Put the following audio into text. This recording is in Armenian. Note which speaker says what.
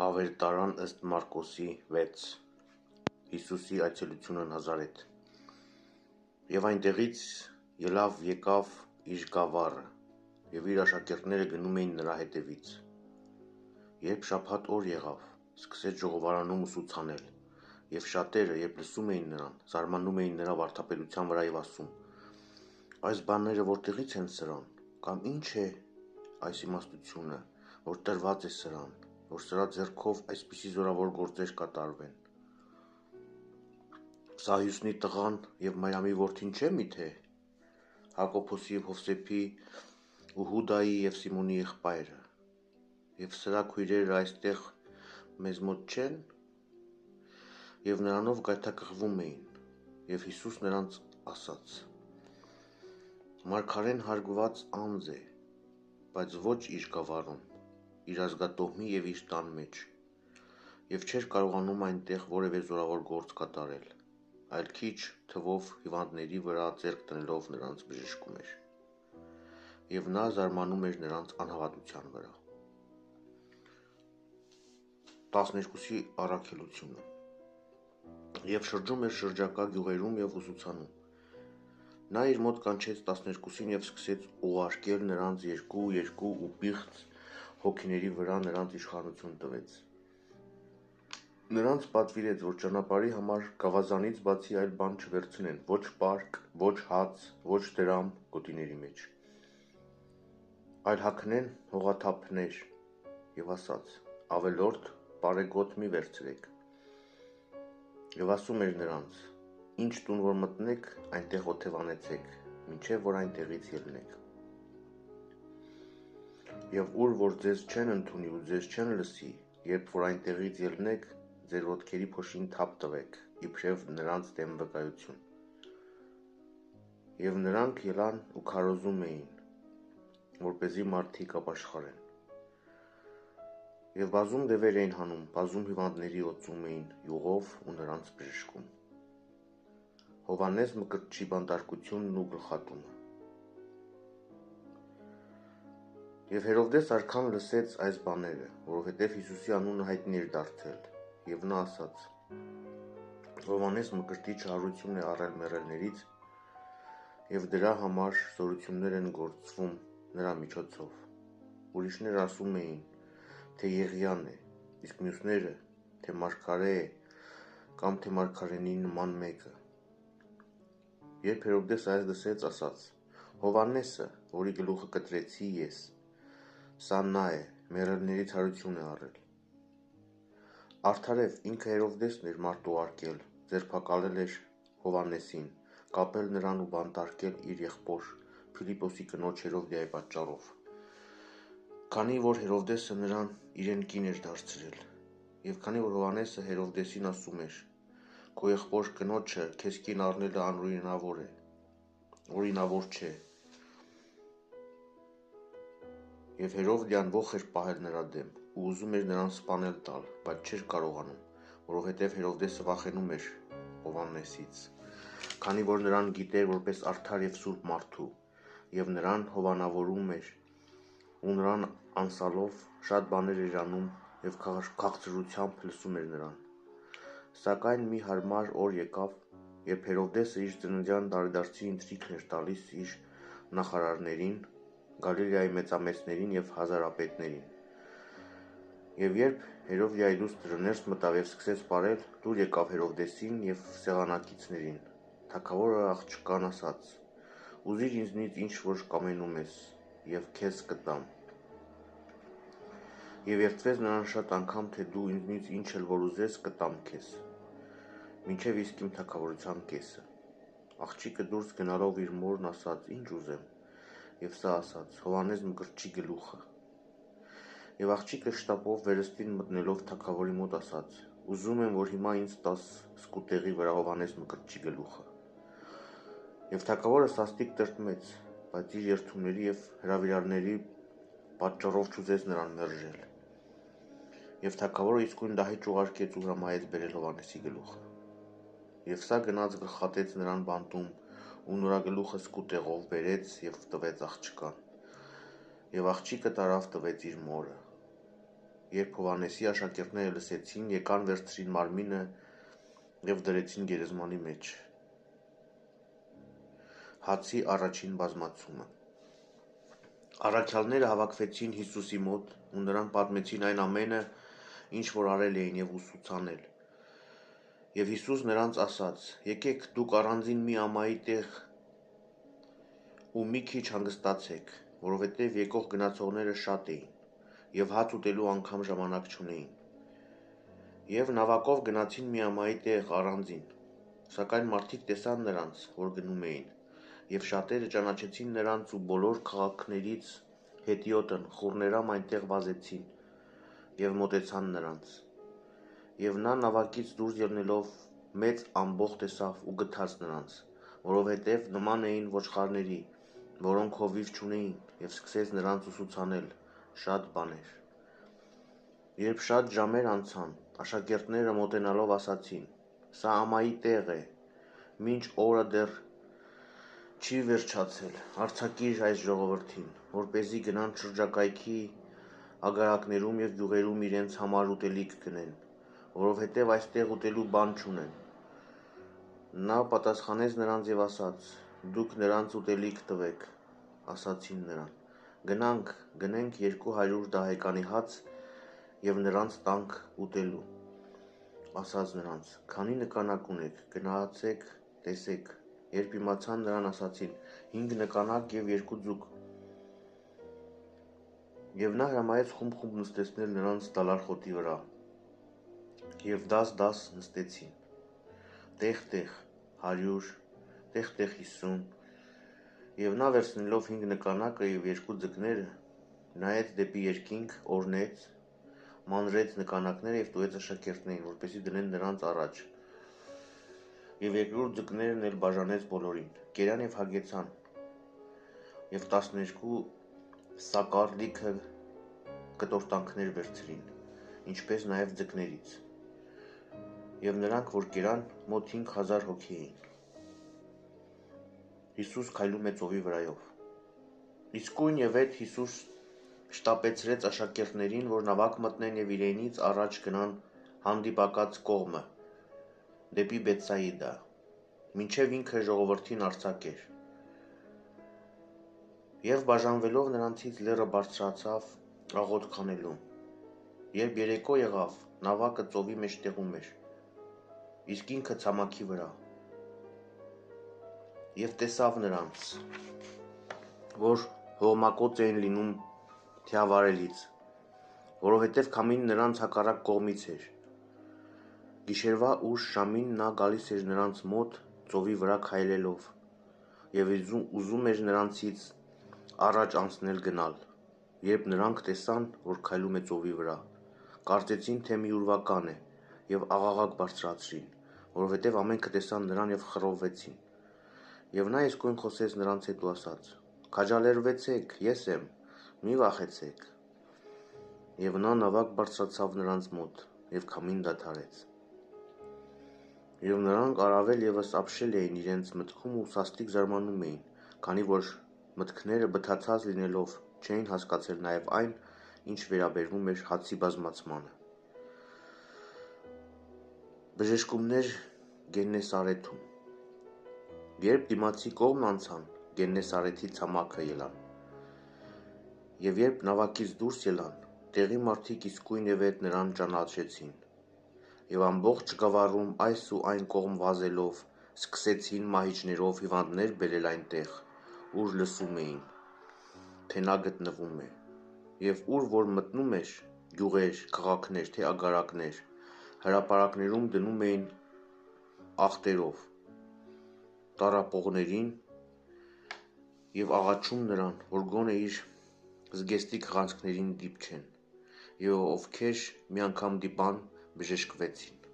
Speaker 1: Ավետարան ըստ Մարկոսի 6. Հիսուսի այցելությունը Նազարեթ։ Եվ այնտեղից եկավ իր գավառը, և իր աշակերտները գնում էին նրա հետևից։ Երբ շաբաթ օր եղավ, սկսեց ժողովարանում ուսուցանել, և շատերը, երբ լսում էին նրան, զարմանում էին նրա վարդապետության վրա և ասում. այս բաները որտեղից են սրան, կամ ինչ է այս իմաստությունը, որ տրված է սրան, որ սրա ձեռքով այսպիսի զորավոր գործեր կատարվեն։ Սա Հյուսնի տղան և Մարիամի որդին չէ՞ միթե, Հակոբոսի և Հովսեփի ու Հուդայի և Սիմոնի եղբայրը, և սրա քույրերը այստեղ մեզ մոտ չեն։ Եվ նրանով գայթակղվում էին, և Հիսուս նրանց ասաց. Մարգարեն հարգված անձ է, բայց ոչ իր գավառում, իր ազգատոհմի և իր տան մեջ, և չէր կարողանում այնտեղ որևէ զորավոր գործ կատարել, այլ քիչ թվով հիվանդների վրա ձեռք դնելով նրանց բժշկում էր։ Եվ նա զարմանում էր նրանց անհավատության վրա։ 12-ի առաքելությունը։ Եվ շրջում էր շրջակա գյուղերում և ուսուցանում։ Նա իր մոտ կանչեց 12-ին և սկսեց ուղարկել նրանց երկու ու պիղծ հոգիների վրա նրանց իշխանություն տվեց։ Նրանց պատվիրեց, որ ճանապարհի համար գավազանից բացի այլ բան չվերցնեն, ոչ պարկ, ոչ հաց, ոչ դրամ գոտիների մեջ, այլ հագնեն հողաթափներ, և ասաց. ավելորդ պարեգոտ մի վերցրեք։ Եվ ասում էր նրանց. ինչ տուն որ մտնեք, այնտեղ օթևանեցեք, մինչև որ այնտեղից ելնեք։ Եվ ուր որ ձեզ չեն ընդունի ու ձեզ չեն լսի, երբ որ այնտեղից ելնեք, ձեր ոտքերի փոշին թափ տվեք, իբրև նրանց դեմ վկայություն։ Եվ նրանք ելան ու քարոզում էին, որպեսզի մարդիկ ապաշխարեն։ Եվ բազում դևեր էին հանում, բազում հիվանդների օծում էին յուղով ու նրանց բժշկում։ Հովհաննես Մկրտչի բանտարկությունն ու գլխատումը։ Եվ Հերովդես արքան լսեց այս բաները, որովհետև Հիսուսի անունը հայտնի էր դարձել, և նա ասաց. Հովհաննես Մկրտիչը հարություն է առել մեռելներից, և դրա համար զորություններ են գործվում նրա միջոցով։ Ուրիշներ ասում էին, թե Եղիան է, իսկ մյուսները, թե մարգարե է, կամ թե մարգարենի նման մեկը։ Երբ Հերովդես այս լսեց, ասաց. Հովհաննեսը, որի գլուխը կտրեցի ես, սա նա է, մեռելներից հարություն է առել։ Արդարև ինքը Հերովդեսն էր մարդ ուղարկել, ձերբակալել էր Հովհաննեսին, կապել նրան ու բանտարկել իր եղբոր Փիլիպոսի կնոջ Հերովդիայի պատճառով, քանի որ Հերովդեսը նրան իրեն կին էր դարձրել, և քանի որ Հովհաննեսը Հերովդեսին ասում էր. քո եղբոր կնոջը քեզ կին առնելը անօրինավոր է, օրինավոր չէ։ Եվ Հերովդիան ոխ էր պահել նրա դեմ ու ուզում էր նրան սպանել տալ, բայց չէր կարողանում, որովհետև Հերովդեսը վախենում էր Հովհաննեսից, քանի որ նրան գիտեր որպես արդար և սուրբ մարդու, և նրան հովանավորում էր, ու նրան անսալով շատ բաներ էր անում և քաղցրությամբ լսում էր նրան։ Սակայն մի հարմար օր եկավ, երբ Հերովդեսը իր ծննդյան տարեդարձի ընթրիքն էր տալիս իր նախարարներին, Գալիլեայի մեծամեծներին և հազարապետներին։ Եվ երբ Հերովդիայի դուստրը ներս մտավ և սկսեց պարել, դուր եկավ Հերովդեսին և սեղանակիցներին, թագավորը աղջկան ասաց. ուզիր ինձնից ինչ որ կամենում ես, և քեզ կտամ։ Եվ երդվեց նրան շատ անգամ, թե դու ինձնից ինչ էլ որ ուզես, կտամ քեզ, մինչև իսկ իմ թագավորության կեսը։ Աղջիկը դուրս գնալով իր մորն ասաց. ինչ ուզեմ, և սա ասաց. Հովհաննես Մկրտչի գլուխը։ Եվ աղջիկը շտապով վերստին մտնելով թագավորի մոտ ասաց. ուզում եմ, որ հիմա ինձ տաս սկուտեղի վրա Հովհաննես Մկրտչի գլուխը։ Եվ թագավորը սաստիկ տրտմեց, բայց իր երդումների և հրավիրարների պատճառով չուզեց նրան մերժել։ Եվ թագավորը իսկույն դահիճ ուղարկեց ու հրամայեց բերել Հովհաննեսի գլուխը։ Եվ սա գնաց գլխատեց նրան բանտում ու նորագլուխը սկուտեղով բերեց և տվեց աղջկան։ Եվ աղջիկը տարավ տվեց իր մորը։ Երբ Հովհաննեսի աշակերտները լսեցին, եկան վերցրին մարմինը և դրեցին գերեզմանի մեջ։ Հացի առաջին բազմացումը։ Առաքյալները հավաքվեցին Հիսուսի մոտ ու նրան պատմեցին այն ամենը, ինչ որ արել էին և ուսուցանել։ Եվ Հիսուս նրանց ասաց. «Եկեք դուք առանձին մի ամայի տեղ ու մի քիչ հանգստացեք, որովհետև եկող գնացողները շատ էին, և հաց ուտելու անգամ ժամանակ չունեին։ Եվ նավակով գնացին մի ամայի տեղ առանձին, սակայն մարդիկ տեսան նրանց, որ գնում էին, և շատերը ճանաչեցին նրանց ու բոլոր քաղաքներից հետիոտն խուռներամ այնտեղ վազեցին և մոտեցան նրանց։ Եվ նա նավակից դուրս ելնելով մեծ ամբոխ տեսավ ու գթաց նրանց, որովհետև նման էին ոչխարների, որոնք հովիվ չունեին, և սկսեց նրանց ուսուցանել շատ բաներ։ Երբ շատ ժամեր անցան, աշակերտները մոտենալով ասացին. «Սա ամայի տեղ է, մինչ օրը դեռ չի վերջացել, արձակիր այս ժողովրդին, որպեսզի գնան շրջակայքի ագարակներում և գյուղերում իրենց համար ուտելիք գնեն, որովհետև այստեղ ուտելու բան չունեն»։ Նա պատասխանեց նրանց և ասաց. «Դուք նրանց ուտելիք տվեք»։ Ասացին նրան. «Գնանք, գնենք 200 դահեկանի հաց և նրանց տանք ուտելու»։ Ասաց նրանց. «Քանի նկանակ ունեք, գնացեք տեսեք»։ Երբ իմացան, նրան ասացին. 5 նկանակ և 2 ձուկ։ Եվ նա հրամայեց խումբ-խումբ նստեցնել նրանց դալար խոտի վրա, և դաս-դաս նստեցին, տեղ-տեղ 100, տեղ-տեղ 50։ Եվ նա վերցնելով 5 նկանակը և 2 ձկները, նայեց դեպի երկինք, օրհնեց, մանրեց նկանակները և տվեց աշակերտներին, որպեսզի դնեն նրանց առաջ։ Եվ 2 ձկներն էլ բաժանեց բոլորին։ Կերան և հագեցան, և 12 սակար լիքը կտորտանքներ վերցրին, ինչպես նաև ձկներից։ Եվ նրանք, որ կերան, մոտ 5000 հոգի էին։ Հիսուս քայլում է ծովի վրայով։ Իսկույն և էդ Հիսուս շտապեցրեց աշակերտներին, որ նավակ մտնեն և իրենից առաջ գնան հանդիպակաց կողմը, դեպի Բեթսայիդա, մինչև ինքը ժողովրդին արձակեր։ Եվ բաժանվելով նրանցից լեռը բարձրացավ աղոթք անելու։ Երբ երեկո եղավ, նավակը ծովի մեջտեղում էր, իսկ ինքը ցամաքի վրա։ Եվ տեսավ նրանց, որ հողմակոծ էին լինում թիավարելից, որովհետև քամին նրանց հակառակ կողմից էր։ Գիշերվա ուշ ժամին նա գալիս էր նրանց մոտ ծովի վրա քայլելով, և ուզում էր նրանցից առաջ անցնել գնալ։ Երբ նրանք տեսան, որ քայլում է ծովի վրա, կարծեցին, թե մի ուրվական է, և աղաղակ բարձրացրին, որովհետև ամենքը տեսան նրան և խռովվեցին։ Եվ նա իսկույն խոսեց նրանց հետ ու ասաց. «Քաջալերվեցեք, ես եմ, մի վախեցեք»։ Եվ նա նավակ բարձրացավ նրանց մոտ, և քամին դադարեց։ Եվ նրանք առավել ևս ապշել էին իրենց մտքում ու սաստիկ զարմանում էին, քանի որ մտքները բթացած լինելով չէին հասկացել նաև այն, ինչ վերաբերվում էր հացի բազմացմանը։ Բժշկումներ Գեննեսարեթում։ Երբ դիմացի կողմն անցան, Գեննեսարեթի ցամաքը ելան։ Եվ երբ նավակից դուրս ելան, տեղի մարդիկ իսկույնևեթ նրան ճանաչեցին։ Եվ ամբողջ գավառում այս ու այն կողմ վազելով, սկսեցին մահիճներով հիվանդներ բերել այնտեղ, ուր լսում էին, թե նա գտնվում է։ Եվ ուր որ մտնում էր, գյուղեր, քաղաքներ, թե ագարակներ, հրապարակներում դնում էին ախտերով տառապողներին և աղաչում նրան, որ գոնե իր զգեստիկ ղանցքներին դիպչեն, և ովքեր մի անգամ դիպան, բժշկվեցին։